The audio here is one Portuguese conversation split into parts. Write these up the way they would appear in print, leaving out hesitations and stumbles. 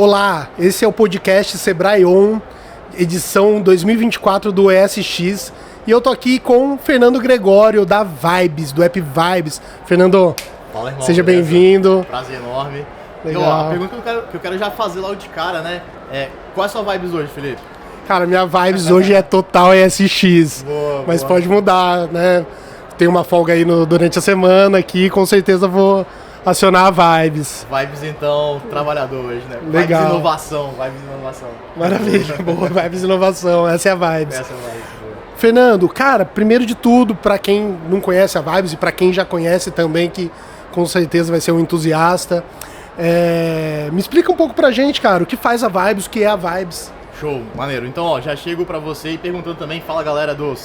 Olá, esse é o podcast Sebrae On, edição 2024 do ESX. E eu tô aqui com o Fernando Gregório, da Vibes, do app Vibes. Fernando, fala, irmão, seja bem-vindo. Prazer enorme. Legal. E, ó, a pergunta que eu quero já fazer logo de cara, né? Qual é a sua Vibes hoje, Felipe? Cara, minha Vibes hoje é total ESX. Boa, mas boa. pode mudar, né? Tem uma folga aí durante a semana aqui, com certeza vou acionar a Vibes. Vibes, então, trabalhador hoje, né? Legal. Vibes inovação, Vibes inovação. Maravilha, boa, Vibes inovação, essa é a Vibes. Essa é a Vibes, boa. Fernando, cara, primeiro de tudo, pra quem não conhece a Vibes e pra quem já conhece também, que com certeza vai ser um entusiasta, me explica um pouco pra gente, cara, o que faz a Vibes, o que é a Vibes? Show, maneiro. Então, ó, já chego pra você e perguntando também, fala galera do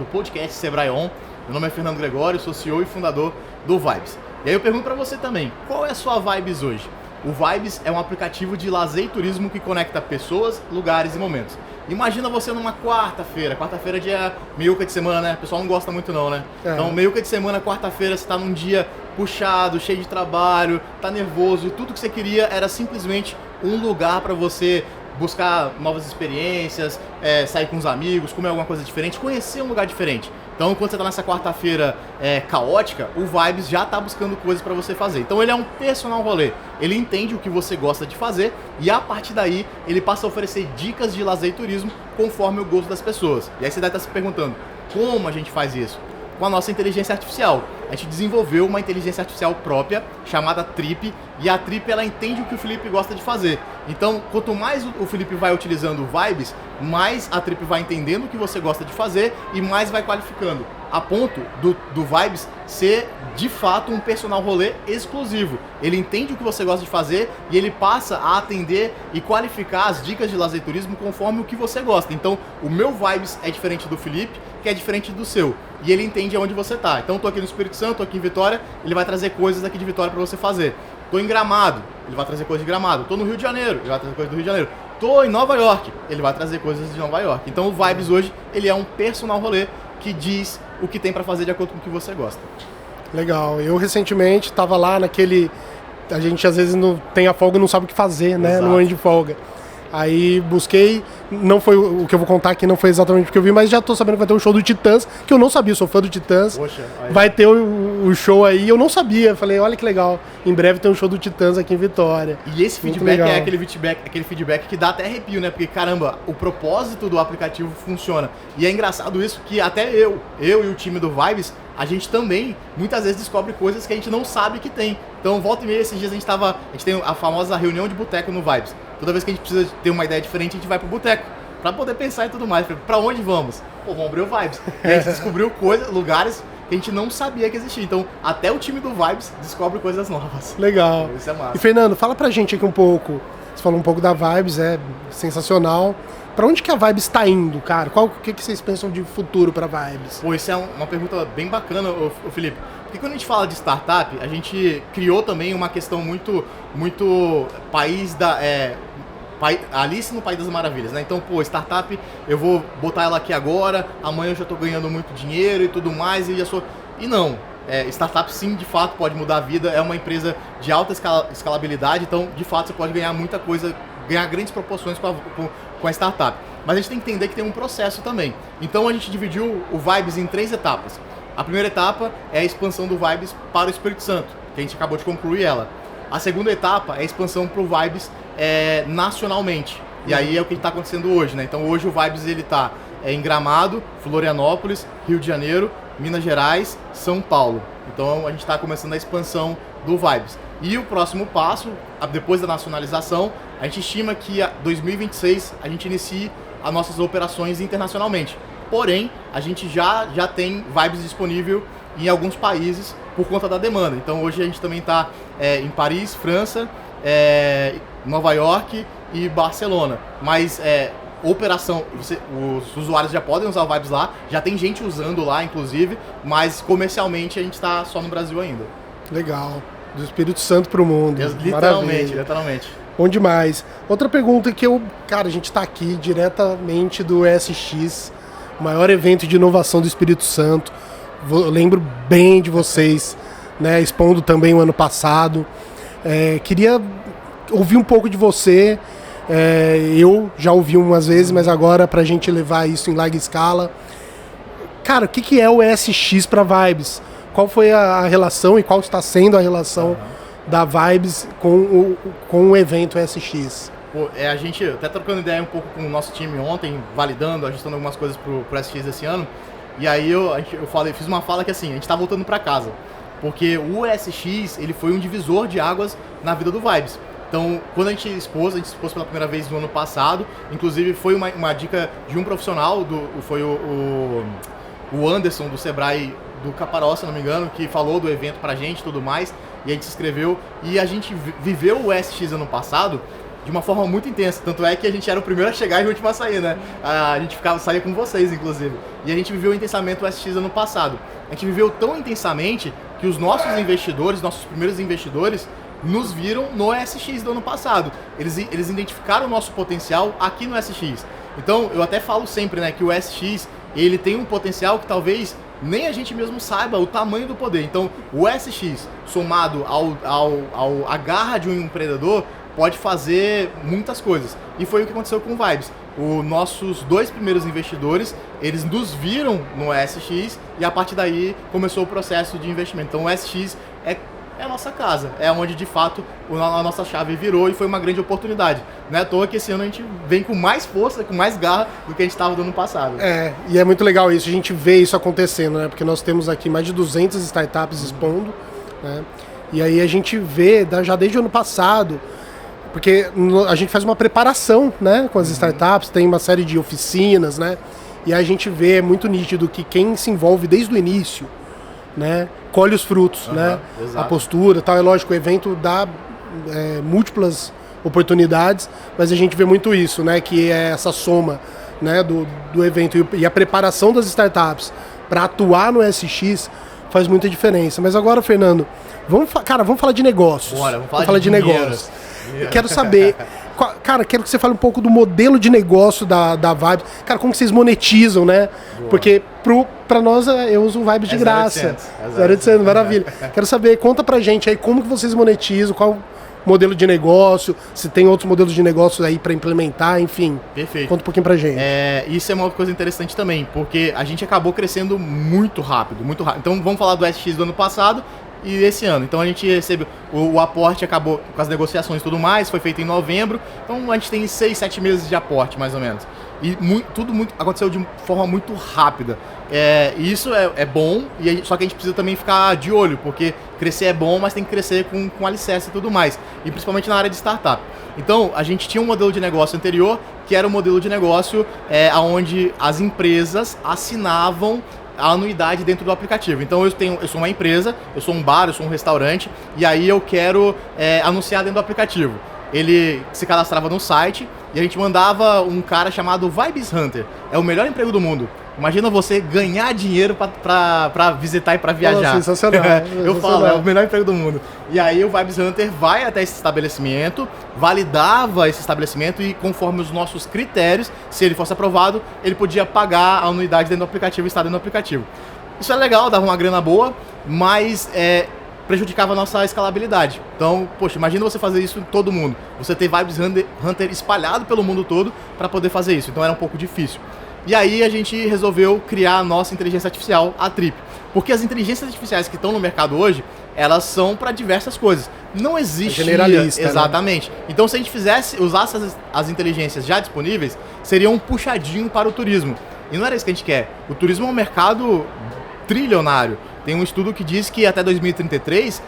podcast Sebrae On. Meu nome é Fernando Gregório, sou CEO e fundador do Vibes. E aí eu pergunto pra você também, qual é a sua Vibes hoje? O Vibes é um aplicativo de lazer e turismo que conecta pessoas, lugares e momentos. Imagina você numa quarta-feira é dia meiuca de semana, né? O pessoal não gosta muito não, né? Então, meiuca de semana, quarta-feira, você tá num dia puxado, cheio de trabalho, tá nervoso e tudo que você queria era simplesmente um lugar pra você buscar novas experiências, sair com os amigos, comer alguma coisa diferente, conhecer um lugar diferente. Então, quando você tá nessa quarta-feira caótica, o Vibes já tá buscando coisas para você fazer. Então, ele é um personal rolê. Ele entende o que você gosta de fazer e, a partir daí, ele passa a oferecer dicas de lazer e turismo conforme o gosto das pessoas. E aí você deve estar se perguntando, como a gente faz isso? Com a nossa inteligência artificial. A gente desenvolveu uma inteligência artificial própria, chamada Trip, e a Trip ela entende o que o Felipe gosta de fazer. Então, quanto mais o Felipe vai utilizando o Vibes, mais a Trip vai entendendo o que você gosta de fazer e mais vai qualificando, a ponto do Vibes ser, de fato, um personal rolê exclusivo. Ele entende o que você gosta de fazer e ele passa a atender e qualificar as dicas de lazer e turismo conforme o que você gosta. Então, o meu Vibes é diferente do Felipe, que é diferente do seu. E ele entende aonde você tá. Então, tô aqui no Espírito Santo, tô aqui em Vitória, ele vai trazer coisas aqui de Vitória para você fazer. Tô em Gramado, ele vai trazer coisas de Gramado. Tô no Rio de Janeiro, ele vai trazer coisas do Rio de Janeiro. Tô em Nova York, ele vai trazer coisas de Nova York. Então, o Vibes hoje, ele é um personal rolê que diz o que tem para fazer de acordo com o que você gosta. Legal, eu recentemente tava lá naquele... A gente às vezes não tem a folga e não sabe o que fazer, né? Exato. No ano de folga. Aí busquei, não foi o que eu vou contar aqui, não foi exatamente o que eu vi, mas já tô sabendo que vai ter um show do Titãs, que eu não sabia, sou fã do Titãs. Poxa, aí... Vai ter o show aí, eu não sabia. Falei, olha que legal, em breve tem um show do Titãs aqui em Vitória. E esse Muito feedback legal. é aquele feedback que dá até arrepio, né? Porque, caramba, o propósito do aplicativo funciona. E é engraçado isso que até eu e o time do Vibes, a gente também, muitas vezes, descobre coisas que a gente não sabe que tem. Então, volta e meia, esses dias a gente tem a famosa reunião de boteco no Vibes. Toda vez que a gente precisa ter uma ideia diferente, a gente vai pro boteco, pra poder pensar e tudo mais. Pra onde vamos? Pô, vamos abrir o Vibes. E a gente descobriu lugares que a gente não sabia que existia. Então, até o time do Vibes descobre coisas novas. Legal. Isso é massa. E Fernando, fala pra gente aqui um pouco, você falou um pouco da Vibes, é sensacional. Pra onde que a Vibes tá indo, cara? O que vocês pensam de futuro pra Vibes? Pô, isso é uma pergunta bem bacana, ô Felipe. Porque quando a gente fala de startup, a gente criou também uma questão muito Alice no País das Maravilhas, né? Então, pô, startup, eu vou botar ela aqui agora, amanhã eu já tô ganhando muito dinheiro e tudo mais, e já sou... E não, startup sim, de fato, pode mudar a vida, é uma empresa de alta escalabilidade, então, de fato, você pode ganhar muita coisa, ganhar grandes proporções com a startup. Mas a gente tem que entender que tem um processo também. Então, a gente dividiu o Vibes em 3 etapas. A primeira etapa é a expansão do Vibes para o Espírito Santo, que a gente acabou de concluir ela. A segunda etapa é a expansão para o Vibes nacionalmente. E aí é o que está acontecendo hoje, né? Então hoje o Vibes ele tá em Gramado, Florianópolis, Rio de Janeiro, Minas Gerais, São Paulo. Então a gente está começando a expansão do Vibes. E o próximo passo, depois da nacionalização, a gente estima que em 2026 a gente inicie as nossas operações internacionalmente. Porém, a gente já tem Vibes disponível em alguns países por conta da demanda. Então hoje a gente também está em Paris, França, Nova York e Barcelona. Mas operação, os usuários já podem usar o Vibes lá, já tem gente usando lá, inclusive, mas comercialmente a gente está só no Brasil ainda. Legal. Do Espírito Santo pro mundo. Literalmente. Bom demais. Outra pergunta que cara, a gente tá aqui diretamente do ESX, o maior evento de inovação do Espírito Santo. Eu lembro bem de vocês, né, expondo também o ano passado. Queria ouvir um pouco de você. Eu já ouvi umas vezes, mas agora pra gente levar isso em larga escala. Cara, o que é o ESX para Vibes? Qual foi a relação e qual está sendo a relação da Vibes com o evento ESX? Pô, a gente até trocando ideia um pouco com o nosso time ontem, validando, ajustando algumas coisas pro SX desse ano. E aí eu fiz uma fala que assim, a gente tá voltando para casa. Porque o ESX, ele foi um divisor de águas na vida do Vibes. Então, quando a gente expôs pela primeira vez no ano passado, inclusive foi uma dica de um profissional, foi o Anderson do Sebrae do Caparó, se não me engano, que falou do evento pra gente e tudo mais, e a gente se inscreveu, e a gente viveu o ESX ano passado de uma forma muito intensa, tanto é que a gente era o primeiro a chegar e o último a sair, né? A gente saía com vocês, inclusive, e a gente viveu intensamente o ESX ano passado. A gente viveu tão intensamente que os nossos primeiros investidores, nos viram no ESX do ano passado. Eles identificaram o nosso potencial aqui no ESX. Então, eu até falo sempre, né, que o ESX, ele tem um potencial que talvez nem a gente mesmo saiba o tamanho do poder. Então, o ESX, somado à garra de um empreendedor, pode fazer muitas coisas. E foi o que aconteceu com o Vibes. Os nossos 2 primeiros investidores, eles nos viram no ESX e a partir daí começou o processo de investimento. Então, o ESX é a nossa casa, é onde de fato a nossa chave virou e foi uma grande oportunidade. Não é à toa que esse ano a gente vem com mais força, com mais garra do que a gente estava do ano passado. E é muito legal isso, a gente vê isso acontecendo, né? Porque nós temos aqui mais de 200 startups expondo, né? E aí a gente vê, já desde o ano passado, porque a gente faz uma preparação, né, com as startups, tem uma série de oficinas, né? E a gente vê, é muito nítido que quem se envolve desde o início, né, colhe os frutos, né? Exato. A postura, tal, é lógico, o evento dá múltiplas oportunidades, mas a gente vê muito isso, né, que é essa soma, né, do evento e a preparação das startups para atuar no SX faz muita diferença. Mas agora, Fernando, vamos falar de negócios. Bora, vamos falar de negócios. Eu quero saber, cara, quero que você fale um pouco do modelo de negócio da Vibes. Cara, como que vocês monetizam, né? Boa. Porque pra nós eu uso o Vibes de graça. 0800, maravilha. Quero saber, conta pra gente aí como que vocês monetizam, qual o modelo de negócio, se tem outros modelos de negócio aí pra implementar, enfim. Perfeito. Conta um pouquinho pra gente. Isso é uma coisa interessante também, porque a gente acabou crescendo muito rápido, muito rápido. Então vamos falar do SX do ano passado e esse ano. Então a gente recebeu, o aporte acabou com as negociações e tudo mais, foi feito em novembro, então a gente tem 6, 7 meses de aporte mais ou menos. E tudo aconteceu de forma muito rápida. E isso é bom, só que a gente precisa também ficar de olho, porque crescer é bom, mas tem que crescer com alicerce e tudo mais, e principalmente na área de startup. Então a gente tinha um modelo de negócio anterior, que era um modelo de negócio onde as empresas assinavam a anuidade dentro do aplicativo. Então eu sou uma empresa, eu sou um bar, eu sou um restaurante, e aí eu quero anunciar dentro do aplicativo. Ele se cadastrava no site e a gente mandava um cara chamado Vibes Hunter. É o melhor emprego do mundo. Imagina você ganhar dinheiro pra visitar e pra viajar. Sensacional. Eu falo, é o melhor emprego do mundo. E aí o Vibes Hunter vai até esse estabelecimento, validava esse estabelecimento e conforme os nossos critérios, se ele fosse aprovado, ele podia pagar a anuidade dentro do aplicativo e estar dentro do aplicativo. Isso é legal, dava uma grana boa, mas prejudicava a nossa escalabilidade. Então, poxa, imagina você fazer isso em todo mundo. Você ter Vibes Hunter espalhado pelo mundo todo para poder fazer isso. Então era um pouco difícil. E aí a gente resolveu criar a nossa inteligência artificial, a Trip. Porque as inteligências artificiais que estão no mercado hoje, elas são para diversas coisas. Não existe generalista, exatamente. Né? Então se a gente usasse as inteligências já disponíveis, seria um puxadinho para o turismo. E não era isso que a gente quer. O turismo é um mercado trilionário. Tem um estudo que diz que até 2033,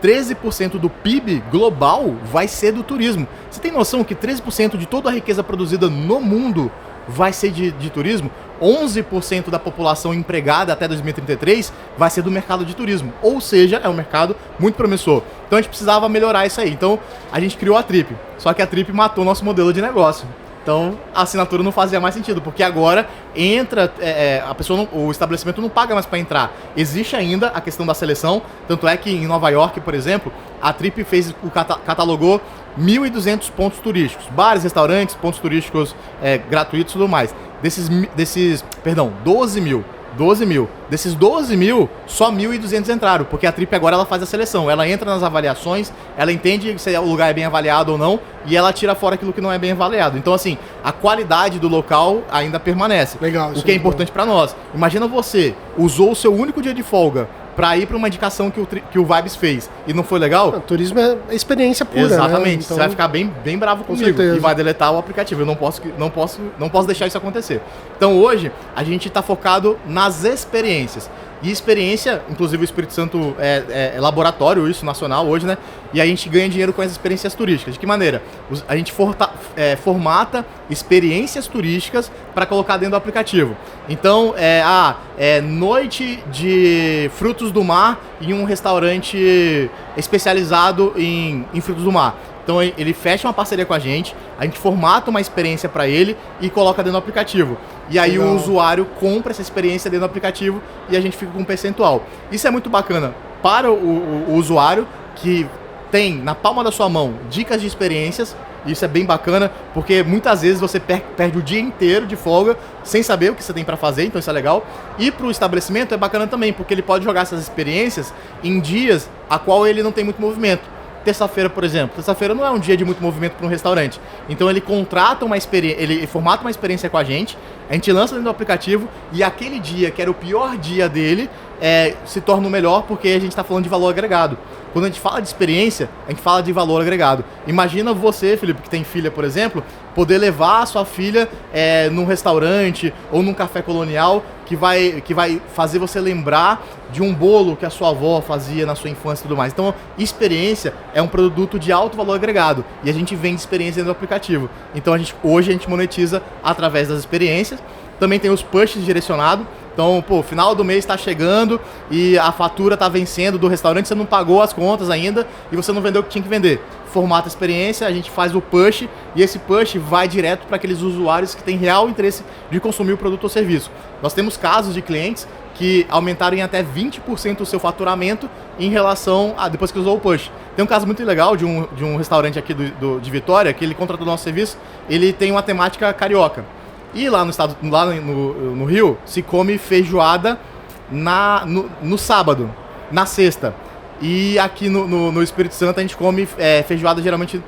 13% do PIB global vai ser do turismo. Você tem noção que 13% de toda a riqueza produzida no mundo vai ser de turismo? 11% da população empregada até 2033 vai ser do mercado de turismo. Ou seja, é um mercado muito promissor. Então a gente precisava melhorar isso aí. Então a gente criou a Trip. Só que a Trip matou nosso modelo de negócio. Então a assinatura não fazia mais sentido, porque agora entra, a pessoa o estabelecimento não paga mais para entrar. Existe ainda a questão da seleção, tanto é que em Nova York, por exemplo, a Trip catalogou 1.200 pontos turísticos, bares, restaurantes, pontos turísticos gratuitos e tudo mais. Desses 12 mil 12 mil. Desses 12 mil, só 1.200 entraram, porque a Trip agora ela faz a seleção. Ela entra nas avaliações, ela entende se o lugar é bem avaliado ou não, e ela tira fora aquilo que não é bem avaliado. Então, assim, a qualidade do local ainda permanece. Legal. O que é importante para nós. Imagina você usou o seu único dia de folga para ir para uma indicação que o Vibes fez e não foi legal? Turismo é experiência pura, exatamente. Né? Então, você vai ficar bem bravo comigo certeza. E vai deletar o aplicativo. Eu não posso deixar isso acontecer. Então hoje a gente está focado nas experiências. E experiência, inclusive o Espírito Santo é laboratório, isso, nacional hoje, né? E a gente ganha dinheiro com as experiências turísticas. De que maneira? A gente formata experiências turísticas para colocar dentro do aplicativo. Então, noite de frutos do mar em um restaurante especializado em frutos do mar. Então ele fecha uma parceria com a gente formata uma experiência para ele e coloca dentro do aplicativo. E aí o usuário compra essa experiência dentro do aplicativo e a gente fica com um percentual. Isso é muito bacana para o usuário que tem na palma da sua mão dicas de experiências. Isso é bem bacana, porque muitas vezes você perde o dia inteiro de folga sem saber o que você tem para fazer, então isso é legal. E para o estabelecimento é bacana também, porque ele pode jogar essas experiências em dias a qual ele não tem muito movimento. Terça-feira, por exemplo. Terça-feira não é um dia de muito movimento para um restaurante. Então ele contrata uma experiência, ele formata uma experiência com a gente lança dentro do aplicativo e aquele dia, que era o pior dia dele, se torna o melhor porque a gente está falando de valor agregado. Quando a gente fala de experiência, a gente fala de valor agregado. Imagina você, Felipe, que tem filha, por exemplo, poder levar a sua filha num restaurante ou num café colonial que vai fazer você lembrar de um bolo que a sua avó fazia na sua infância e tudo mais. Então, experiência é um produto de alto valor agregado e a gente vende experiência dentro do aplicativo. Então, hoje a gente monetiza através das experiências. Também tem os pushes direcionados. Então, final do mês está chegando e a fatura está vencendo do restaurante, você não pagou as contas ainda e você não vendeu o que tinha que vender. Formata a experiência, a gente faz o push e esse push vai direto para aqueles usuários que têm real interesse de consumir o produto ou serviço. Nós temos casos de clientes que aumentaram em até 20% o seu faturamento em relação a depois que usou o push. Tem um caso muito legal de um restaurante aqui de Vitória, que ele contratou nosso serviço, ele tem uma temática carioca. E lá no Rio, se come feijoada no sábado, na sexta. E aqui no Espírito Santo a gente come feijoada geralmente...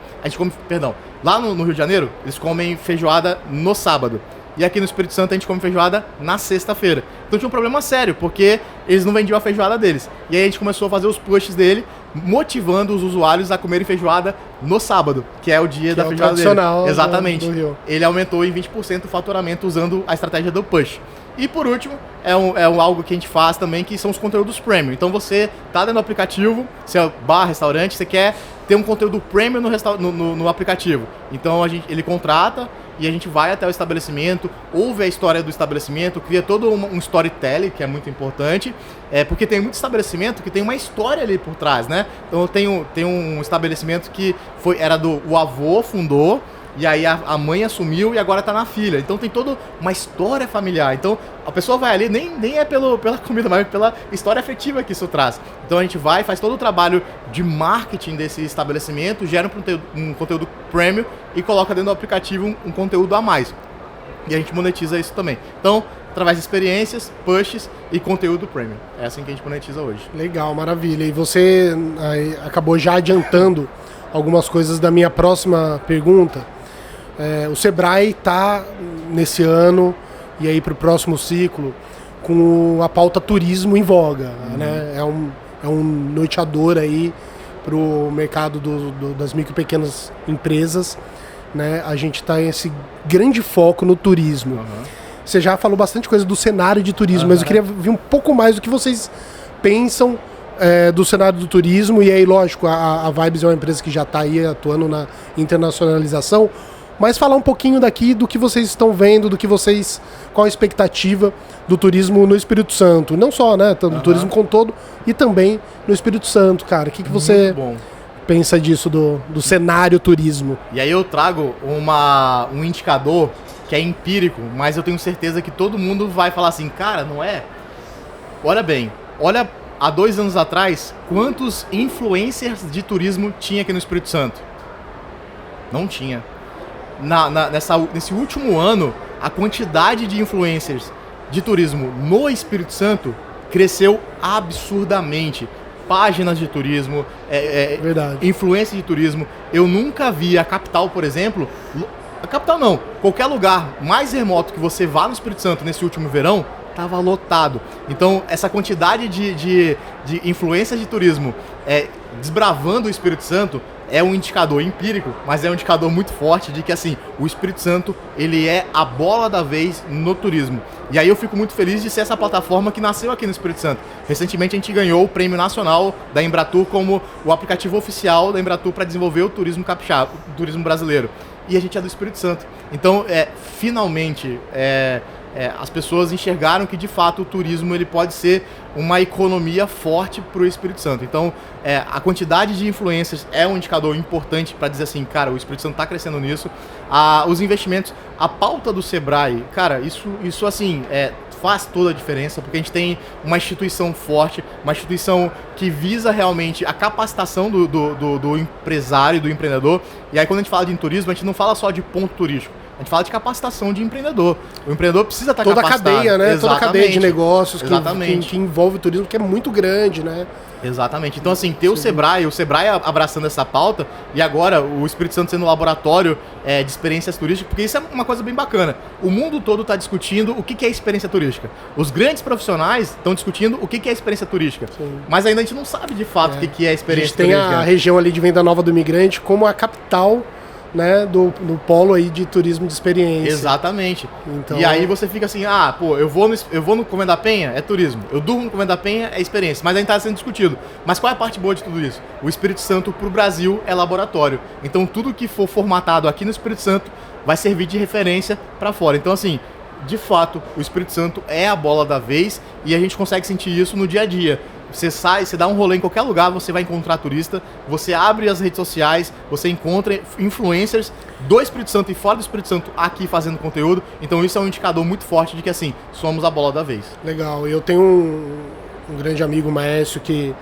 lá no Rio de Janeiro, eles comem feijoada no sábado. E aqui no Espírito Santo a gente come feijoada na sexta-feira. Então tinha um problema sério, porque eles não vendiam a feijoada deles. E aí a gente começou a fazer os pushes dele, motivando os usuários a comerem feijoada no sábado, que é o dia da feijoada dele. Exatamente. Ele aumentou em 20% o faturamento usando a estratégia do push. E por último, algo que a gente faz também, que são os conteúdos premium. Então você tá dentro do aplicativo, você é bar, restaurante, você quer ter um conteúdo premium no aplicativo. Então ele contrata e a gente vai até o estabelecimento, ouve a história do estabelecimento, cria todo um storytelling, que é muito importante, porque tem muito estabelecimento que tem uma história ali por trás, né? Então tem um estabelecimento que era o avô fundou, e aí a mãe assumiu e agora tá na filha. Então tem toda uma história familiar. Então a pessoa vai ali, nem é pela comida, mas pela história afetiva que isso traz. Então a gente faz todo o trabalho de marketing desse estabelecimento, gera um conteúdo premium e coloca dentro do aplicativo um conteúdo a mais. E a gente monetiza isso também. Então, através de experiências, pushes e conteúdo premium. É assim que a gente monetiza hoje. Legal, maravilha. E você acabou já adiantando algumas coisas da minha próxima pergunta. O Sebrae está nesse ano e aí para o próximo ciclo com a pauta turismo em voga, né? É um noiteador aí para o mercado das micro e pequenas empresas, né? A gente está em esse grande foco no turismo. Você já falou bastante coisa do cenário de turismo, mas eu queria ver um pouco mais do que vocês pensam do cenário do turismo. E aí, lógico, a Vibes é uma empresa que já está aí atuando na internacionalização. Mas falar um pouquinho daqui do que vocês estão vendo, qual a expectativa do turismo no Espírito Santo. Não só, né, do turismo como todo, e também no Espírito Santo, cara. O que você pensa disso, do cenário turismo? E aí eu trago um indicador que é empírico, mas eu tenho certeza que todo mundo vai falar assim, cara, não é? Olha bem, há 2 anos atrás, quantos influencers de turismo tinha aqui no Espírito Santo? Não tinha. Nesse último ano, a quantidade de influencers de turismo no Espírito Santo cresceu absurdamente. Páginas de turismo, influência de turismo. Eu nunca vi a capital, por exemplo... A capital não, qualquer lugar mais remoto que você vá no Espírito Santo nesse último verão, estava lotado. Então, essa quantidade de influência de turismo desbravando o Espírito Santo é um indicador empírico, mas é um indicador muito forte de que, assim, o Espírito Santo, ele é a bola da vez no turismo. E aí eu fico muito feliz de ser essa plataforma que nasceu aqui no Espírito Santo. Recentemente a gente ganhou o Prêmio Nacional da Embratur como o aplicativo oficial da Embratur para desenvolver o turismo capixaba, o turismo brasileiro. E a gente é do Espírito Santo. Então, finalmente, as pessoas enxergaram que, de fato, o turismo ele pode ser uma economia forte para o Espírito Santo. Então, a quantidade de influências é um indicador importante para dizer assim, cara, o Espírito Santo está crescendo nisso. Os investimentos, a pauta do Sebrae, cara, isso assim, faz toda a diferença, porque a gente tem uma instituição forte, uma instituição que visa realmente a capacitação do empresário, do empreendedor. E aí, quando a gente fala de turismo, a gente não fala só de ponto turístico. A gente fala de capacitação de empreendedor. O empreendedor precisa estar capacitado. Toda a cadeia, né? Exatamente. Toda a cadeia de negócios que envolve o turismo, que é muito grande, né? Exatamente. Então, assim, ter o Sebrae abraçando essa pauta, e agora o Espírito Santo sendo um laboratório de experiências turísticas, porque isso é uma coisa bem bacana. O mundo todo está discutindo o que é experiência turística. Os grandes profissionais estão discutindo o que é experiência turística. Sim. Mas ainda a gente não sabe de fato o que é experiência turística. A gente tem a região ali de Venda Nova do Imigrante como a capital, né, do polo aí de turismo de experiência. Exatamente. Então... E aí você fica assim, eu vou no Comendo da Penha, é turismo. Eu durmo no Comendo da Penha, é experiência. Mas ainda está sendo discutido. Mas qual é a parte boa de tudo isso? O Espírito Santo para o Brasil é laboratório. Então tudo que for formatado aqui no Espírito Santo vai servir de referência para fora. Então, assim, de fato, o Espírito Santo é a bola da vez e a gente consegue sentir isso no dia a dia. Você sai, você dá um rolê em qualquer lugar, você vai encontrar turista, você abre as redes sociais, você encontra influencers do Espírito Santo e fora do Espírito Santo aqui fazendo conteúdo. Então isso é um indicador muito forte de que, assim, somos a bola da vez. Legal. Eu tenho um grande amigo, Maécio, que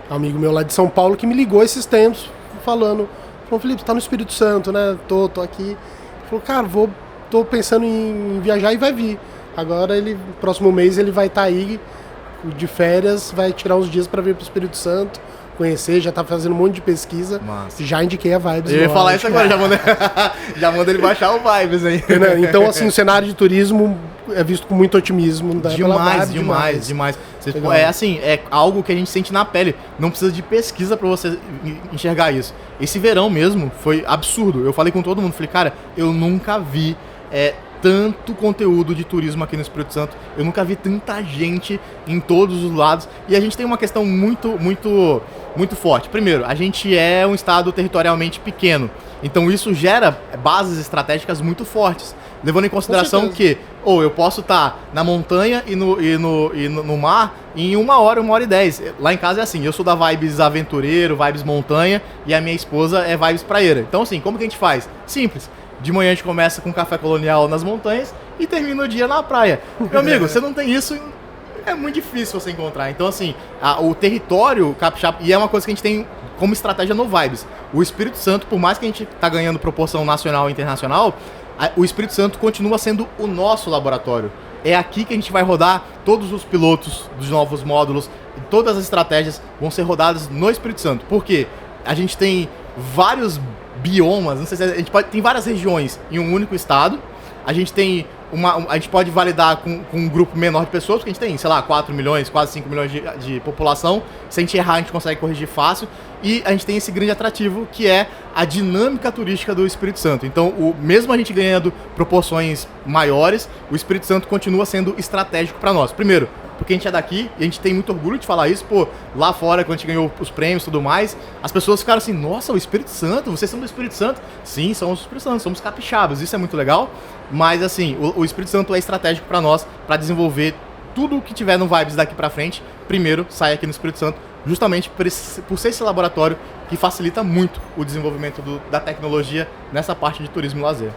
é um amigo meu lá de São Paulo, que me ligou esses tempos falou, Felipe, você tá no Espírito Santo, né? Tô aqui. Ele falou, cara, tô pensando em viajar e vai vir. Agora, próximo mês, ele vai estar aí de férias, vai tirar uns dias para vir pro Espírito Santo, conhecer, já tá fazendo um monte de pesquisa. Massa. Já indiquei a Vibes. Eu ia falar isso agora, já manda ele baixar o Vibes aí. Então, assim, o cenário de turismo é visto com muito otimismo. Demais. É algo que a gente sente na pele. Não precisa de pesquisa para você enxergar isso. Esse verão mesmo foi absurdo. Eu falei com todo mundo, falei, cara, eu nunca vi tanto conteúdo de turismo aqui no Espírito Santo. Eu nunca vi tanta gente em todos os lados. E a gente tem uma questão muito forte. Primeiro, a gente é um estado territorialmente pequeno. Então isso gera bases estratégicas muito fortes. Levando em consideração que eu posso estar na montanha e no mar em 1 hora, 1h10. Lá em casa é assim, eu sou da Vibes aventureiro, Vibes montanha, e a minha esposa é Vibes praieira. Então, assim, como que a gente faz? Simples. De manhã a gente começa com café colonial nas montanhas e termina o dia na praia. Meu amigo, você não tem isso, é muito difícil você encontrar. Então, assim, o território capixaba, e é uma coisa que a gente tem como estratégia no Vibes. O Espírito Santo, por mais que a gente tá ganhando proporção nacional e internacional, o Espírito Santo continua sendo o nosso laboratório. É aqui que a gente vai rodar todos os pilotos dos novos módulos, e todas as estratégias vão ser rodadas no Espírito Santo. Por quê? A gente tem vários biomas, não sei se a gente tem várias regiões em um único estado. A gente tem a gente pode validar com um grupo menor de pessoas, porque a gente tem, sei lá, 4 milhões, quase 5 milhões de população. Se a gente errar, a gente consegue corrigir fácil. E a gente tem esse grande atrativo, que é a dinâmica turística do Espírito Santo. Então, mesmo a gente ganhando proporções maiores, o Espírito Santo continua sendo estratégico para nós. Primeiro, porque a gente é daqui e a gente tem muito orgulho de falar isso. Lá fora, quando a gente ganhou os prêmios e tudo mais, as pessoas ficaram assim, nossa, o Espírito Santo, vocês são do Espírito Santo? Sim, somos do Espírito Santo, somos capixabas, isso é muito legal. Mas, assim, o Espírito Santo é estratégico para nós, para desenvolver tudo o que tiver no Vibes daqui para frente. Primeiro, sai aqui no Espírito Santo, justamente por ser esse laboratório que facilita muito o desenvolvimento da tecnologia nessa parte de turismo e lazer.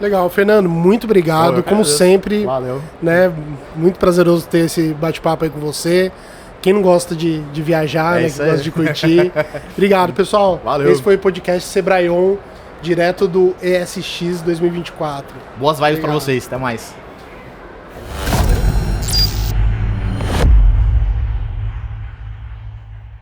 Legal, Fernando, muito obrigado, como sempre. Valeu. Né, muito prazeroso ter esse bate-papo aí com você. Quem não gosta de viajar, né, que gosta de curtir. Obrigado, pessoal. Valeu. Esse foi o podcast Sebrae On, direto do ESX 2024. Boas vibes para vocês, até mais.